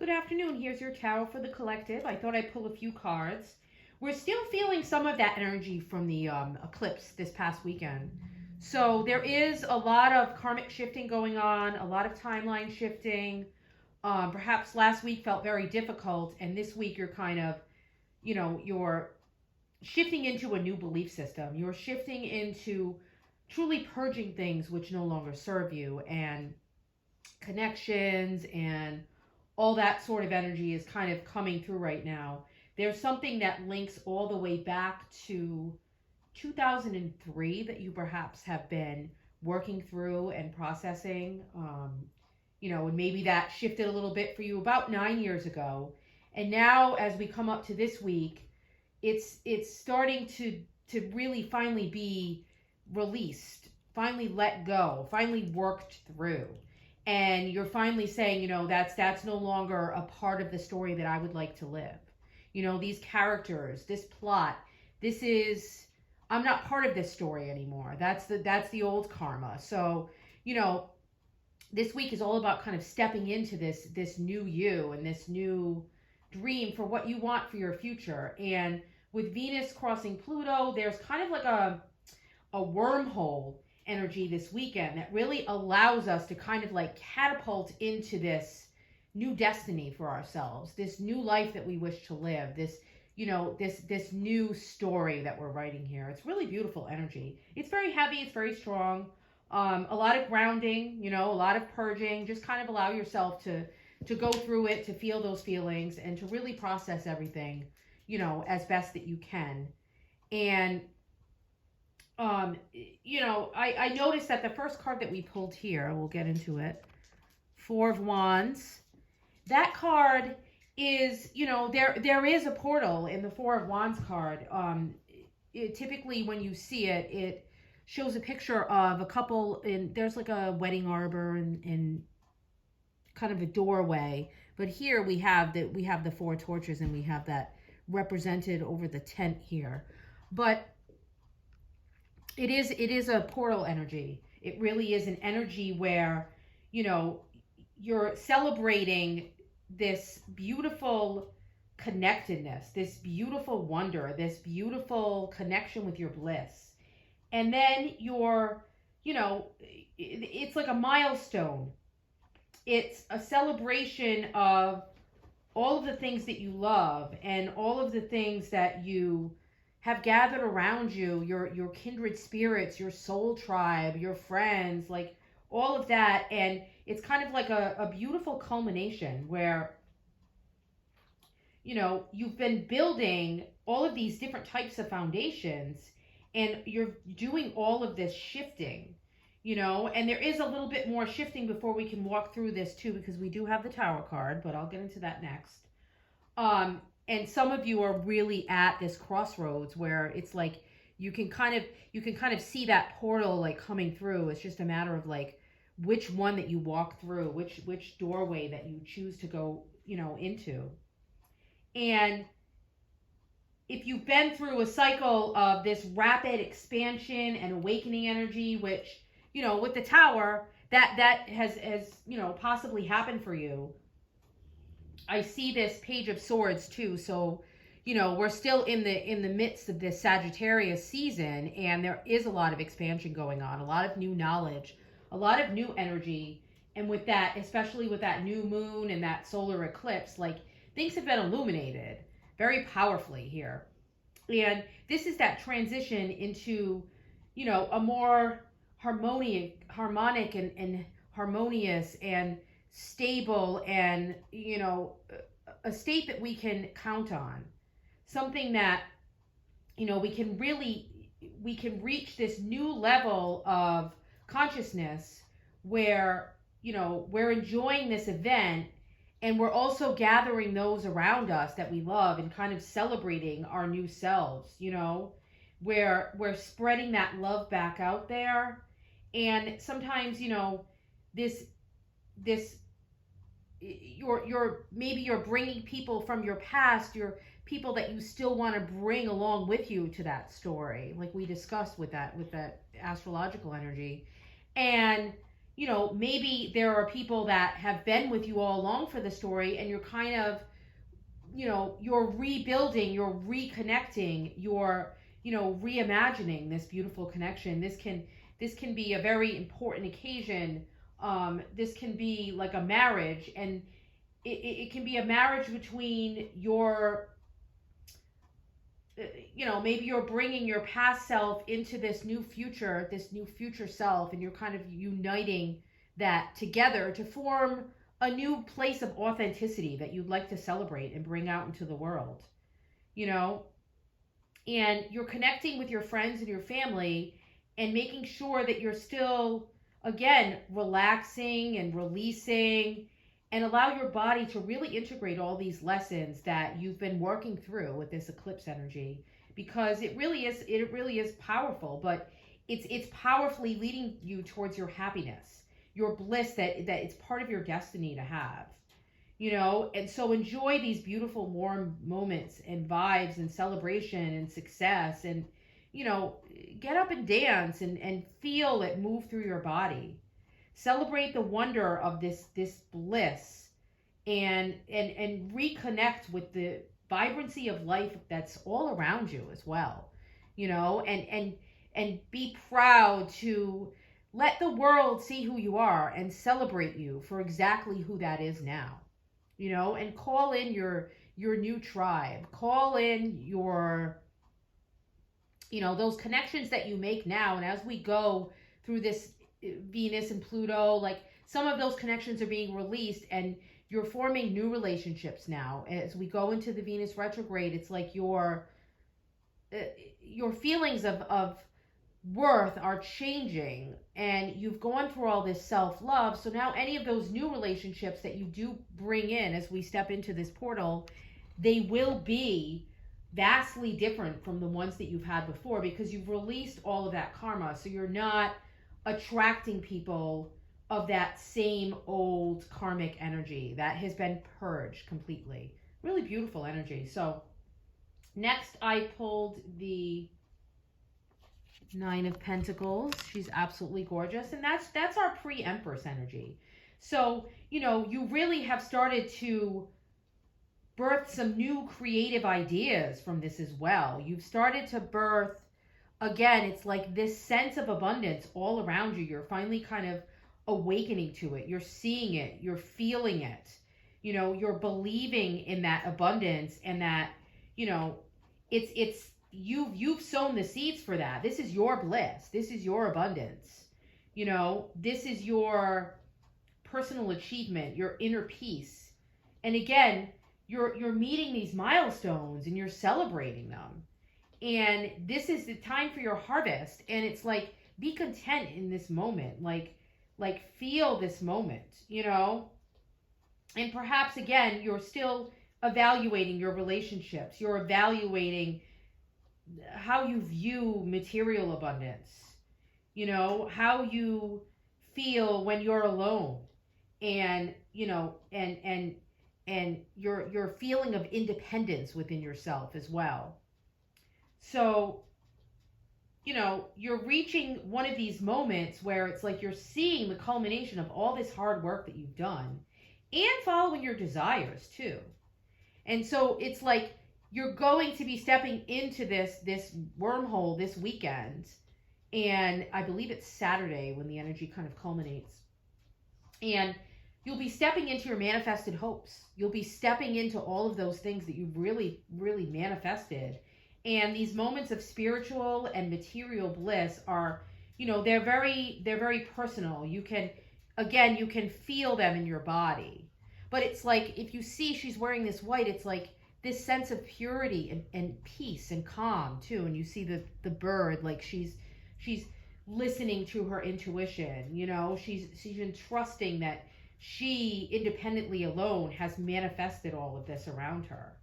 Good afternoon. Here's your tarot for the collective. I thought I'd pull a few cards. We're still feeling some of that energy from the eclipse this past weekend. So there is a lot of karmic shifting going on, a lot of timeline shifting. Perhaps last week felt very difficult, and this week you're kind of, you're shifting into a new belief system. You're shifting into truly purging things which no longer serve you, and connections and all that sort of energy is kind of coming through right now. There's something that links all the way back to 2003 that you perhaps have been working through and processing. And maybe that shifted a little bit for you about 9 years ago. And now, as we come up to this week, it's starting to really finally be released, finally let go, finally worked through. And you're finally saying, that's no longer a part of the story that I would like to live. These characters, this plot, I'm not part of this story anymore. That's the old karma. So, this week is all about kind of stepping into this new you and this new dream for what you want for your future. And with Venus crossing Pluto, there's kind of like a wormhole energy this weekend that really allows us to kind of like catapult into this new destiny for ourselves, this new life that we wish to live, this new story that we're writing here. It's really beautiful energy. It's very heavy, it's very strong. A lot of grounding, a lot of purging. Just kind of allow yourself to go through it, to feel those feelings, and to really process everything, as best that you can. And I noticed that the first card that we pulled here, we'll get into it, Four of Wands. That card is, there is a portal in the Four of Wands card. Typically when you see it, it shows a picture of a couple, and there's like a wedding arbor and kind of a doorway. But here we have the four torches, and we have that represented over the tent here. But it is a portal energy. It really is an energy where, you're celebrating this beautiful connectedness, this beautiful wonder, this beautiful connection with your bliss. And then it's like a milestone. It's a celebration of all of the things that you love and all of the things that you have gathered around you, your kindred spirits, your soul tribe, your friends, like all of that. And it's kind of like a beautiful culmination where, you've been building all of these different types of foundations, and you're doing all of this shifting, and there is a little bit more shifting before we can walk through this too, because we do have the Tower card, but I'll get into that next. And some of you are really at this crossroads where it's like you can kind of see that portal like coming through. It's just a matter of like which one that you walk through, which doorway that you choose to go, into. And if you've been through a cycle of this rapid expansion and awakening energy, which, with the Tower, that has possibly happened for you. I see this Page of Swords too. So, we're still in the midst of this Sagittarius season, and there is a lot of expansion going on, a lot of new knowledge, a lot of new energy. And with that, especially with that new moon and that solar eclipse, like things have been illuminated very powerfully here. And this is that transition into, a more harmonic and harmonious and stable, and a state that we can count on, something that we can reach this new level of consciousness where we're enjoying this event, and we're also gathering those around us that we love and kind of celebrating our new selves, where we're spreading that love back out there. And sometimes this you're bringing people from your past, your people that you still want to bring along with you to that story, like we discussed with that astrological energy. And maybe there are people that have been with you all along for the story, and you're kind of, you're rebuilding, you're reconnecting, you're, reimagining this beautiful connection. This can be a very important occasion. This can be like a marriage, and it can be a marriage between your, maybe you're bringing your past self into this new future self, and you're kind of uniting that together to form a new place of authenticity that you'd like to celebrate and bring out into the world, you know? And you're connecting with your friends and your family and making sure that you're still, again, relaxing and releasing, and allow your body to really integrate all these lessons that you've been working through with this eclipse energy, because it really is powerful, but it's powerfully leading you towards your happiness, your bliss, that it's part of your destiny to have. And so enjoy these beautiful warm moments and vibes and celebration and success, and you know get up and dance and feel it move through your body. Celebrate the wonder of this bliss, and reconnect with the vibrancy of life that's all around you as well. And be proud to let the world see who you are and celebrate you for exactly who that is now. And call in your new tribe. Call in your, those connections that you make now. And as we go through this Venus and Pluto, like, some of those connections are being released, and you're forming new relationships now. As we go into the Venus retrograde, it's like your feelings of worth are changing, and you've gone through all this self-love. So now any of those new relationships that you do bring in as we step into this portal, they will be vastly different from the ones that you've had before, because you've released all of that karma. So you're not attracting people of that same old karmic energy that has been purged completely. Really beautiful energy. So next I pulled the Nine of Pentacles. She's absolutely gorgeous, and that's our pre-Empress energy. So you really have started to birth some new creative ideas from this as well. You've started to birth, again, it's like this sense of abundance all around you. You're finally kind of awakening to it. You're seeing it, you're feeling it. You're believing in that abundance, and that it's you've sown the seeds for that. This is your bliss. This is your abundance. This is your personal achievement, your inner peace. And again, you're meeting these milestones and you're celebrating them. And this is the time for your harvest. And it's like, be content in this moment. Like feel this moment, And perhaps again, you're still evaluating your relationships. You're evaluating how you view material abundance, how you feel when you're alone, and and your feeling of independence within yourself as well. So you're reaching one of these moments where it's like you're seeing the culmination of all this hard work that you've done, and following your desires too. And so it's like you're going to be stepping into this wormhole this weekend, and I believe it's Saturday when the energy kind of culminates. And you'll be stepping into your manifested hopes. You'll be stepping into all of those things that you've really, really manifested. And these moments of spiritual and material bliss are, they're very personal. You can feel them in your body. But it's like, if you see she's wearing this white, it's like this sense of purity and peace and calm too. And you see the bird, like she's listening to her intuition. She's been trusting that she independently alone has manifested all of this around her,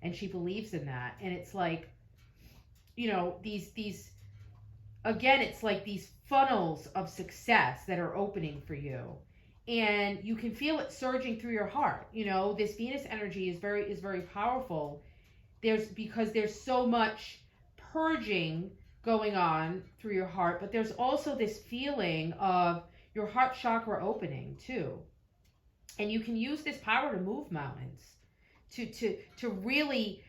and she believes in that. And it's like, these again, it's like these funnels of success that are opening for you, and you can feel it surging through your heart. This Venus energy is very powerful. Because there's so much purging going on through your heart, but there's also this feeling of your heart chakra opening too. And you can use this power to move mountains, to really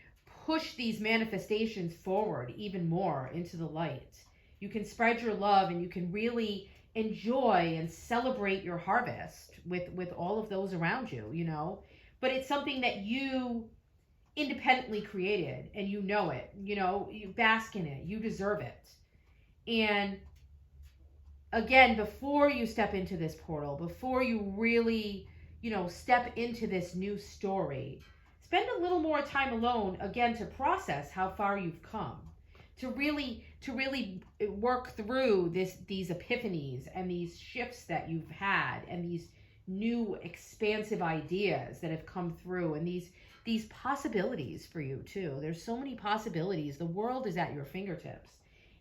push these manifestations forward even more into the light. You can spread your love, and you can really enjoy and celebrate your harvest with all of those around you, you know. But it's something that you independently created, and you know it, you know, you bask in it, you deserve it. And again, before you step into this portal, before you really, you know, step into this new story, spend a little more time alone, again, to process how far you've come, to really work through these epiphanies and these shifts that you've had, and these new expansive ideas that have come through, and these possibilities for you too. There's so many possibilities. The world is at your fingertips.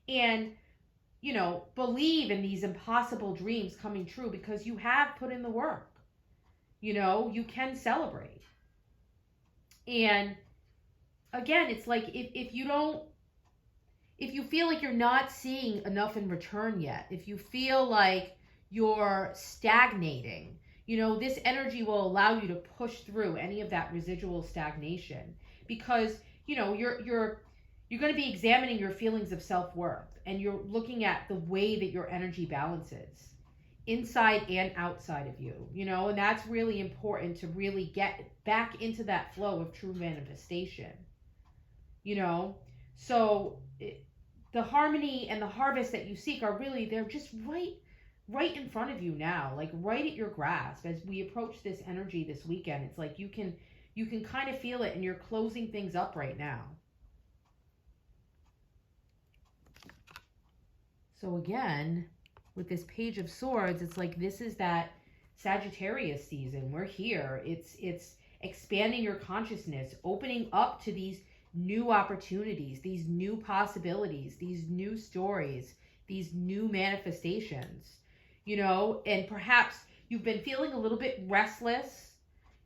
And you know, believe in these impossible dreams coming true, because you have put in the work. You know, you can celebrate. And again, it's like if you feel like you're not seeing enough in return yet, if you feel like you're stagnating, you know, this energy will allow you to push through any of that residual stagnation, because, you know, you're going to be examining your feelings of self-worth, and you're looking at the way that your energy balances inside and outside of you, you know, and that's really important to really get back into that flow of true manifestation, you know. So the harmony and the harvest that you seek are really, they're just right in front of you now, like right at your grasp. As we approach this energy this weekend, it's like you can kind of feel it, and you're closing things up right now. So again, with this Page of Swords, it's like this is that Sagittarius season. We're here. It's expanding your consciousness, opening up to these new opportunities, these new possibilities, these new stories, these new manifestations, you know. And perhaps you've been feeling a little bit restless,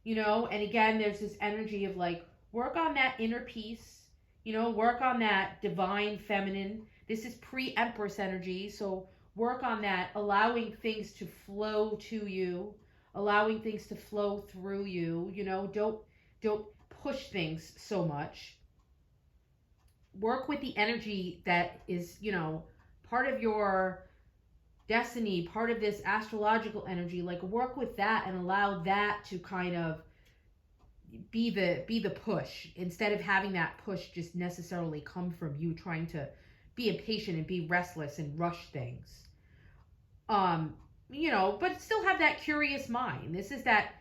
you know, and again, there's this energy of like, work on that inner peace, you know, work on that divine feminine. This is pre-Empress energy, so work on that, allowing things to flow to you, allowing things to flow through you, you know. Don't push things so much. Work with the energy that is, you know, part of your destiny, part of this astrological energy. Like, work with that and allow that to kind of be the push, instead of having that push just necessarily come from you trying to be impatient and be restless and rush things. You know, but still have that curious mind. This is that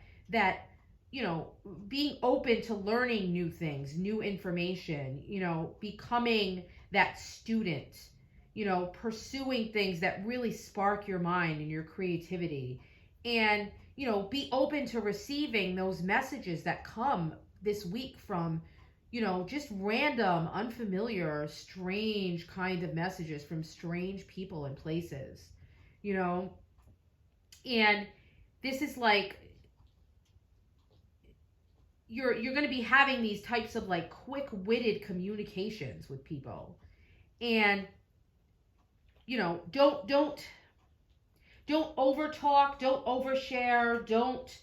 you know, being open to learning new things, new information, you know, becoming that student, you know, pursuing things that really spark your mind and your creativity. And, you know, be open to receiving those messages that come this week from, you know, just random, unfamiliar, strange kind of messages from strange people and places, you know. And this is like, you're going to be having these types of like quick-witted communications with people. And, you know, don't overtalk, don't overshare, don't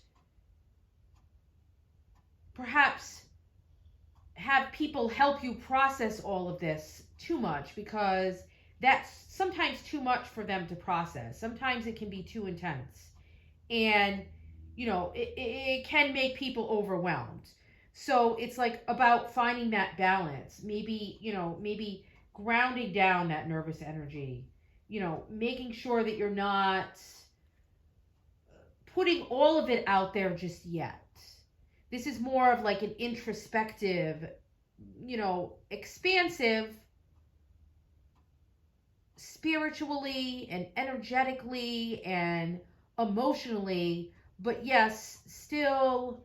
perhaps have people help you process all of this too much, because that's sometimes too much for them to process. Sometimes it can be too intense, and you know, it can make people overwhelmed. So it's like about finding that balance, maybe, you know, maybe grounding down that nervous energy, you know, making sure that you're not putting all of it out there just yet. This is more of like an introspective, you know, expansive, spiritually and energetically and emotionally, but yes, still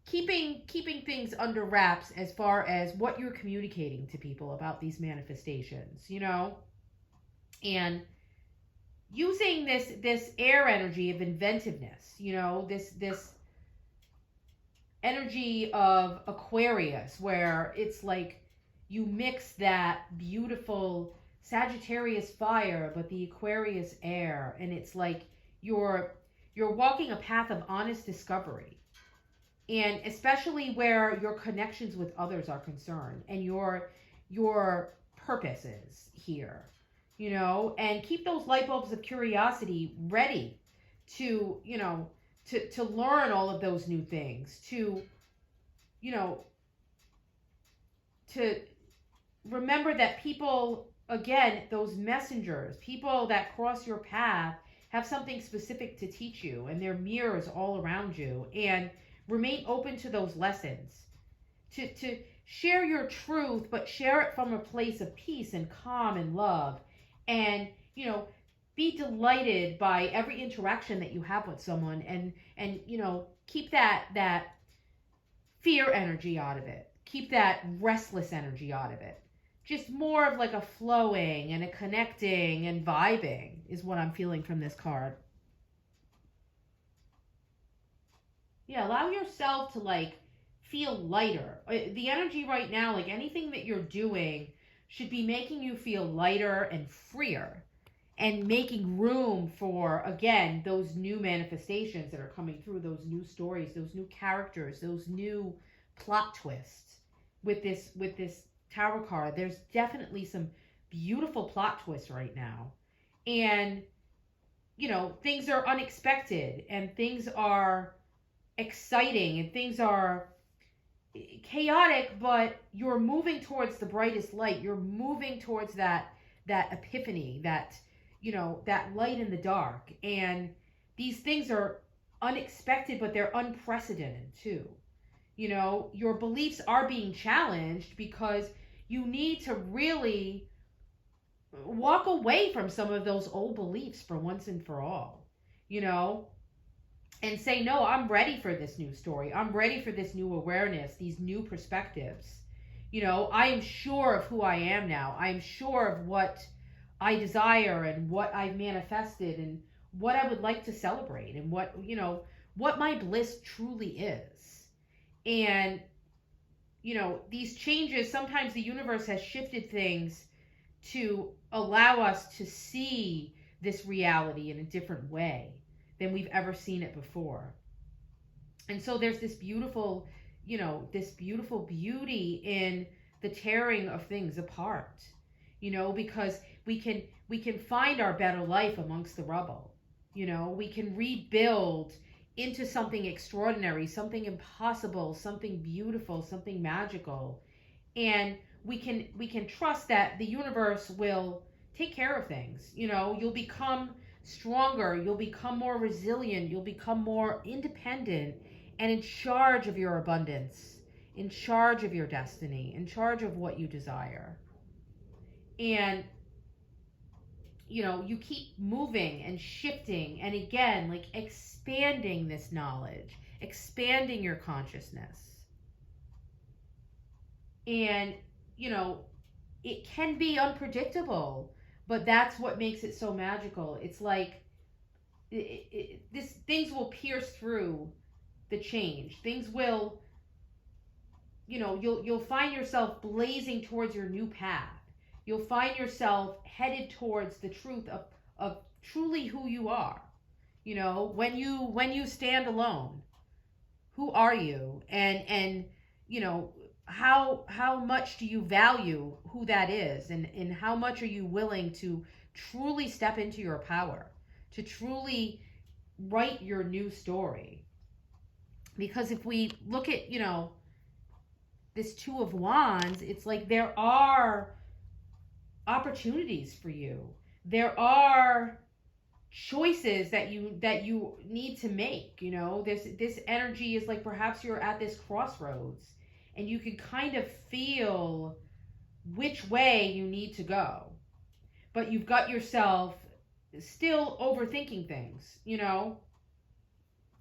keeping things under wraps as far as what you're communicating to people about these manifestations, you know. And using this air energy of inventiveness, you know, this energy of Aquarius, where it's like you mix that beautiful Sagittarius fire but the Aquarius air, and it's like you're walking a path of honest discovery, and especially where your connections with others are concerned, and your purpose is here, and keep those light bulbs of curiosity ready to, to learn all of those new things, to, you know, to remember that people, again, those messengers, people that cross your path, have something specific to teach you, and they're mirrors all around you, and remain open to those lessons, to share your truth, but share it from a place of peace and calm and love, and, be delighted by every interaction that you have with someone, and keep that fear energy out of it, keep that restless energy out of it. Just more of like a flowing and a connecting and vibing is what I'm feeling from this card. Yeah, allow yourself to like feel lighter. The energy right now, like anything that you're doing, should be making you feel lighter and freer, and making room for, again, those new manifestations that are coming through, those new stories, those new characters, those new plot twists with this tarot card. There's definitely some beautiful plot twists right now, and things are unexpected, and things are exciting, and things are chaotic, but you're moving towards the brightest light. You're moving towards that epiphany, that light in the dark. And these things are unexpected, but they're unprecedented too. Your beliefs are being challenged because you need to really walk away from some of those old beliefs for once and for all, and say, no, I'm ready for this new story. I'm ready for this new awareness, these new perspectives. I am sure of who I am now. I am sure of what I desire, and what I've manifested, and what I would like to celebrate, and what my bliss truly is. And, these changes, sometimes the universe has shifted things to allow us to see this reality in a different way than we've ever seen it before. And so there's this beautiful, this beautiful beauty in the tearing of things apart, because we can find our better life amongst the rubble. We can rebuild into something extraordinary, something impossible, something beautiful, something magical. And we can trust that the universe will take care of things. You'll become stronger, you'll become more resilient, you'll become more independent, and in charge of your abundance, in charge of your destiny, in charge of what you desire. And you keep moving and shifting, and again, like expanding this knowledge, expanding your consciousness. And it can be unpredictable, but that's what makes it so magical. It's like things will pierce through the change. Things will, you'll find yourself blazing towards your new path. You'll find yourself headed towards the truth of truly who you are. When you stand alone, who are you? And how much do you value who that is, and how much are you willing to truly step into your power, to truly write your new story? Because if we look at, this Two of Wands, it's like there are opportunities for you. There are choices that you need to make. This energy is like perhaps you're at this crossroads, and you can kind of feel which way you need to go, but you've got yourself still overthinking things.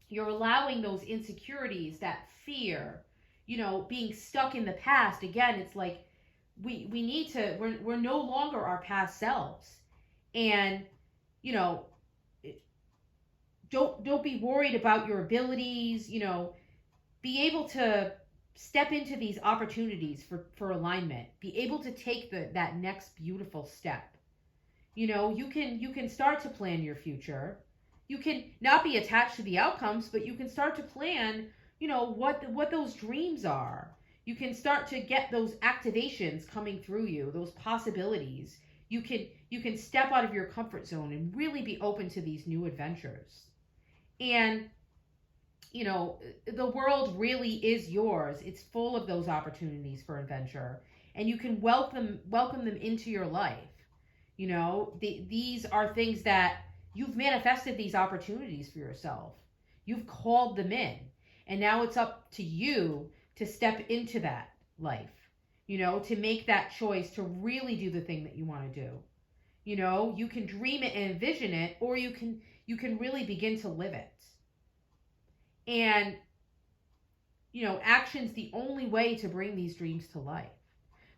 You're allowing those insecurities, that fear, being stuck in the past. Again, it's like we need to, we're no longer our past selves. And don't be worried about your abilities. Be able to step into these opportunities for alignment. Be able to take that next beautiful step. You can start to plan your future. you can not be attached to the outcomes, but you can start to plan, what those dreams are. You can start to get those activations coming through you, those possibilities. You can step out of your comfort zone and really be open to these new adventures. And the world really is yours. It's full of those opportunities for adventure, and you can welcome them into your life. These are things that you've manifested, these opportunities for yourself. You've called them in, and now it's up to you to step into that life. To make that choice to really do the thing that you want to do. You can dream it and envision it, or you can really begin to live it. And action's the only way to bring these dreams to life.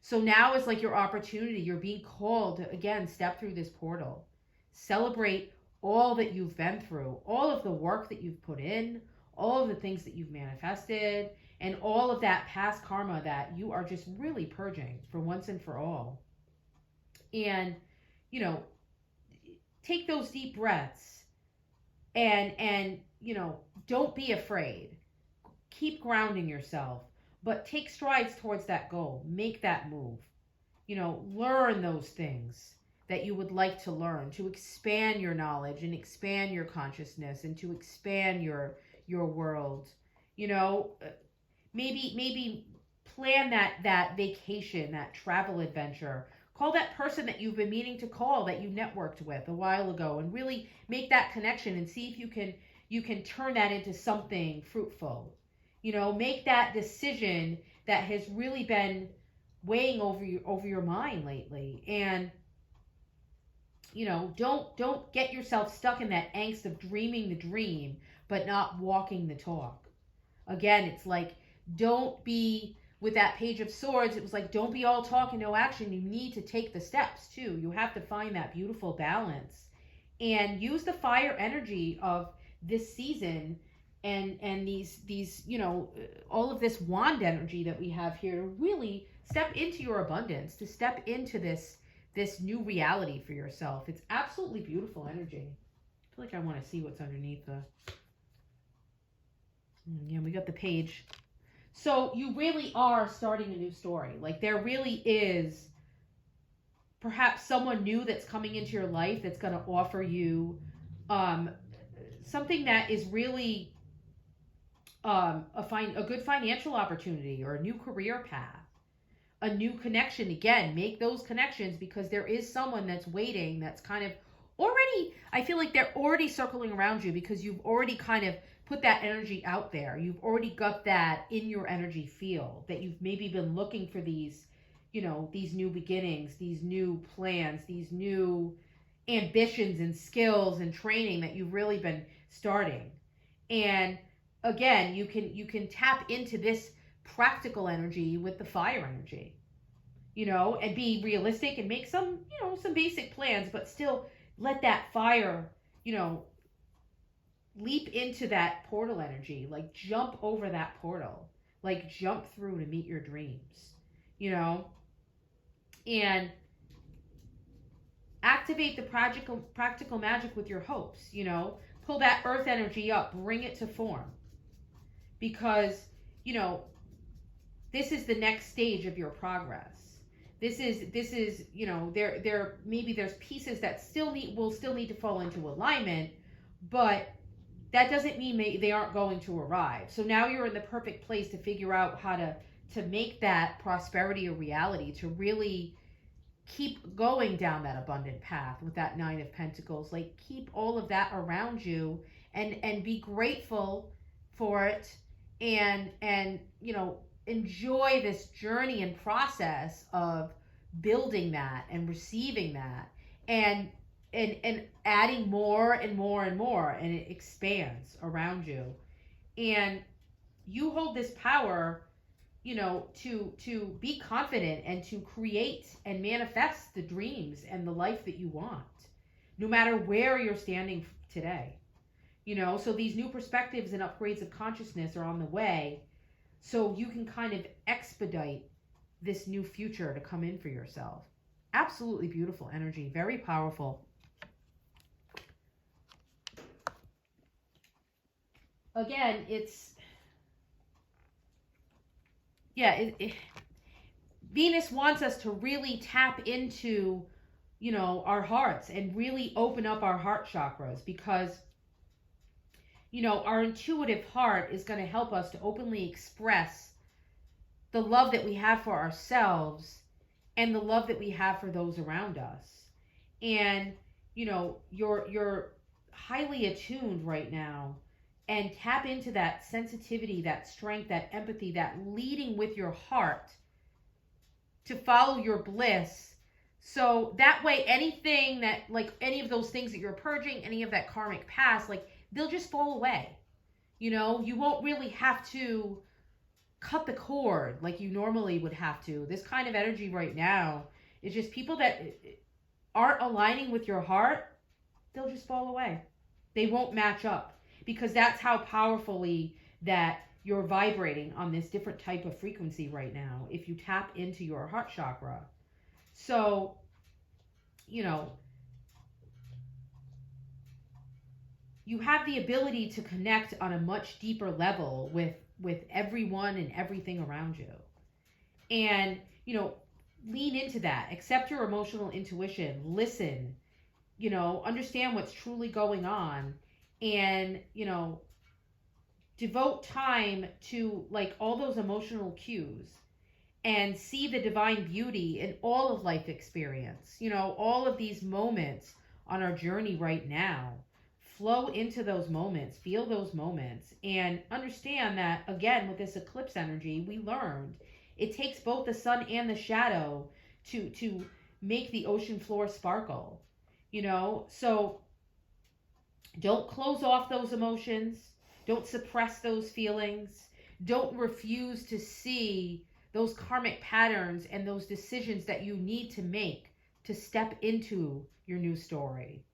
So now is like your opportunity. You're being called to, again, step through this portal. Celebrate all that you've been through, all of the work that you've put in, all of the things that you've manifested, and all of that past karma that you are just really purging for once and for all. And, take those deep breaths and don't be afraid. Keep grounding yourself, but take strides towards that goal. Make that move. Learn those things that you would like to learn, to expand your knowledge and expand your consciousness and to expand your world. Maybe plan that vacation, that travel adventure. Call that person that you've been meaning to call, that you networked with a while ago, and really make that connection and see if you can turn that into something fruitful. Make that decision that has really been weighing over your mind lately. And don't get yourself stuck in that angst of dreaming the dream but not walking the talk. Again, it's like, don't be with that Page of Swords. It was like, don't be all talk and no action. You need to take the steps too. You have to find that beautiful balance and use the fire energy of this season and these all of this wand energy that we have here to really step into your abundance, to step into this new reality for yourself. It's absolutely beautiful energy. I feel like I want to see what's underneath the... Yeah, we got the page. So you really are starting a new story. Like, there really is perhaps someone new that's coming into your life that's going to offer you something that is really a good financial opportunity or a new career path, a new connection. Again, make those connections, because there is someone that's waiting, that's kind of already, I feel like they're already circling around you, because you've already kind of put that energy out there. You've already got that in your energy field, that you've maybe been looking for these new beginnings, these new plans, these new ambitions and skills and training that you've really been starting. And again, you can tap into this practical energy with the fire energy, and be realistic and make some basic plans, but still let that fire, leap into that portal energy, like jump over that portal, like jump through to meet your dreams, and activate the practical magic with your hopes, pull that earth energy up, bring it to form, because, this is the next stage of your progress. This is there maybe there's pieces that will still need to fall into alignment, but that doesn't mean they aren't going to arrive. So now you're in the perfect place to figure out how to make that prosperity a reality, to really keep going down that abundant path with that Nine of Pentacles. Like, keep all of that around you and be grateful for it, and enjoy this journey and process of building that and receiving that, and adding more and more and more, and it expands around you. And you hold this power, to be confident and to create and manifest the dreams and the life that you want, no matter where you're standing today. So these new perspectives and upgrades of consciousness are on the way, so you can kind of expedite this new future to come in for yourself. Absolutely beautiful energy, very powerful. again, yeah, Venus wants us to really tap into, our hearts and really open up our heart chakras because, our intuitive heart is going to help us to openly express the love that we have for ourselves and the love that we have for those around us. And, you're highly attuned right now, and tap into that sensitivity, that strength, that empathy, that leading with your heart to follow your bliss. So that way, anything that, like, any of those things that you're purging, any of that karmic past, like, they'll just fall away. You won't really have to cut the cord like you normally would have to. This kind of energy right now is just people that aren't aligning with your heart, they'll just fall away. They won't match up because that's how powerfully that you're vibrating on this different type of frequency right now if you tap into your heart chakra. So, you have the ability to connect on a much deeper level with everyone and everything around you. And, lean into that. Accept your emotional intuition. Listen, understand what's truly going on, and, devote time to, like, all those emotional cues and see the divine beauty in all of life experience. All of these moments on our journey right now. Flow into those moments, feel those moments, and understand that, again, with this eclipse energy, we learned it takes both the sun and the shadow to make the ocean floor sparkle. So don't close off those emotions. Don't suppress those feelings. Don't refuse to see those karmic patterns and those decisions that you need to make to step into your new story.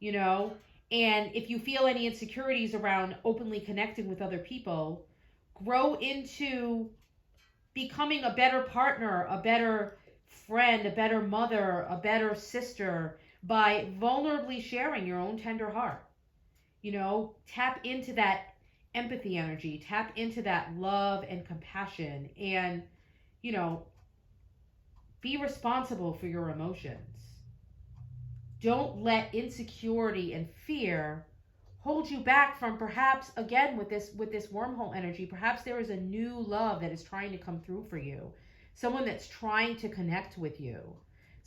And if you feel any insecurities around openly connecting with other people, grow into becoming a better partner, a better friend, a better mother, a better sister by vulnerably sharing your own tender heart. Tap into that empathy energy, tap into that love and compassion, and, be responsible for your emotions. Don't let insecurity and fear hold you back from, perhaps, again, with this wormhole energy, perhaps there is a new love that is trying to come through for you. Someone that's trying to connect with you.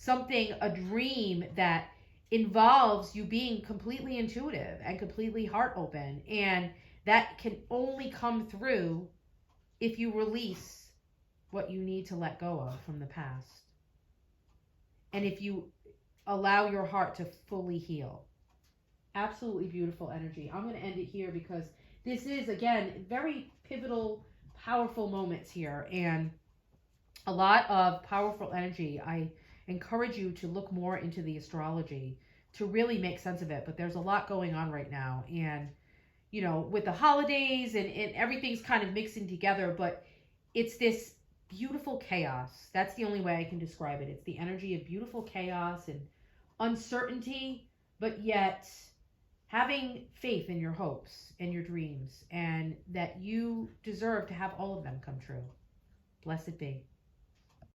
A dream that involves you being completely intuitive and completely heart open. And that can only come through if you release what you need to let go of from the past. And if you allow your heart to fully heal. Absolutely beautiful energy. I'm going to end it here because this is, again, very pivotal, powerful moments here, and a lot of powerful energy. I encourage you to look more into the astrology to really make sense of it. But there's a lot going on right now, and, with the holidays and everything's kind of mixing together, but it's this beautiful chaos. That's the only way I can describe it. It's the energy of beautiful chaos and uncertainty, but yet having faith in your hopes and your dreams, and that you deserve to have all of them come true. Blessed be.